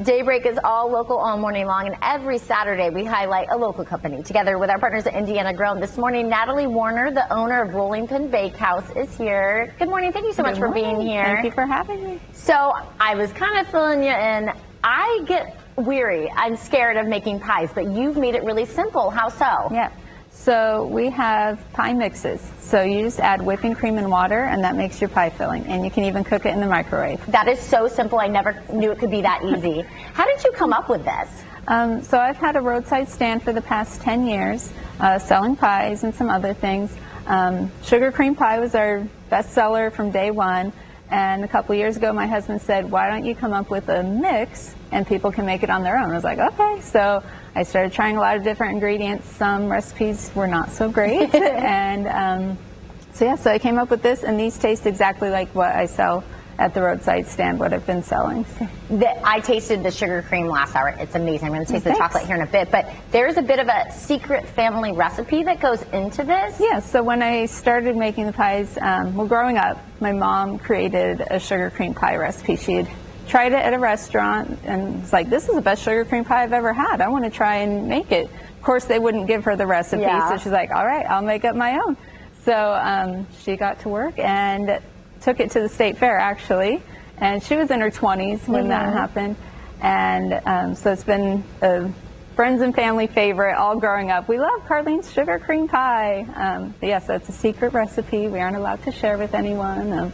Daybreak is all local all morning long, and every Saturday we highlight a local company. Together with our partners at Indiana Grown, this morning Natalie Warner, the owner of Rolling Pin Bakehouse, is here. Good morning. Thank you so much for being here. Thank you for having me. So I was kind of filling you in. I get weary. I'm scared of making pies, but you've made it really simple. How so? Yeah. So we have pie mixes. So you just add whipping cream and water, and that makes your pie filling. And you can even cook it in the microwave. That is so simple. I never knew it could be that easy. How did you come up with this? So I've had a roadside stand for the past 10 years, selling pies and some other things. Sugar cream pie was our best seller from day one. And a couple years ago, my husband said, why don't you come up with a mix and people can make it on their own? I was like, okay. So I started trying a lot of different ingredients. Some recipes were not so great. And so I came up with this, and these taste exactly like what I sell at the roadside stand, what I've been selling. I tasted the sugar cream last hour. It's amazing. I'm going to taste the Thanks. chocolate here in a bit. But there's a bit of a secret family recipe that goes into this. Yeah, so when I started making the pies, well, growing up, my mom created a sugar cream pie recipe. She had tried it at a restaurant and was like, this is the best sugar cream pie I've ever had. I want to try and make it. Of course, they wouldn't give her the recipe, so she's like, all right, I'll make up my own. So she got to work and took it to the state fair, actually, and she was in her 20s when that happened. And so it's been a friends and family favorite all growing up. We love Carlene's sugar cream pie. So it's a secret recipe we aren't allowed to share with anyone.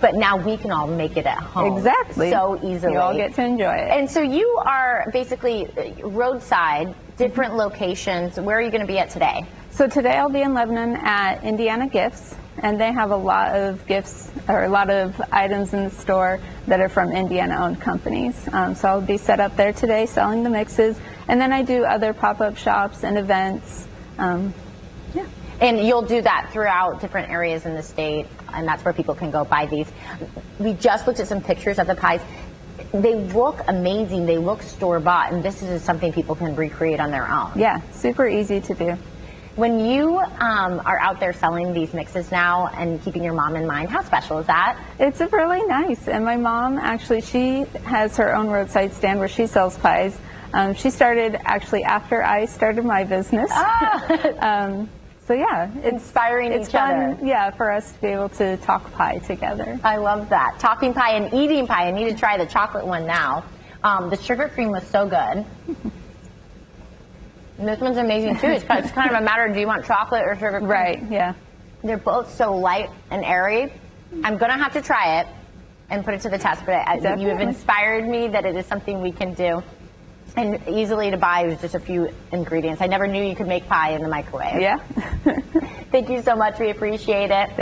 But now we can all make it at home. Exactly. So easily. You all get to enjoy it. And so you are basically roadside, different locations. Where are you going to be at today? So today I'll be in Lebanon at Indiana Gifts, and they have a lot of gifts, or a lot of items in the store that are from Indiana-owned companies. So I'll be set up there today selling the mixes, and then I do other pop-up shops and events. And you'll do that throughout different areas in the state, and that's where people can go buy these. We just looked at some pictures of the pies. They look amazing. They look store-bought, and this is something people can recreate on their own. Yeah, super easy to do. When you are out there selling these mixes now and keeping your mom in mind, how special is that? It's really nice. And my mom, actually, she has her own roadside stand where she sells pies. She started actually after I started my business. So yeah, it's inspiring it's each fun, other. Yeah, for us to be able to talk pie together. I love that. Talking pie and eating pie. I need to try the chocolate one now. The sugar cream was so good. And this one's amazing too. It's kind of a matter of, do you want chocolate or sugar cream? Right, yeah. They're both so light and airy. I'm going to have to try it and put it to the test, but you have inspired me that it is something we can do. And easily to buy with just a few ingredients. I never knew you could make pie in the microwave. Yeah. Thank you so much. We appreciate it.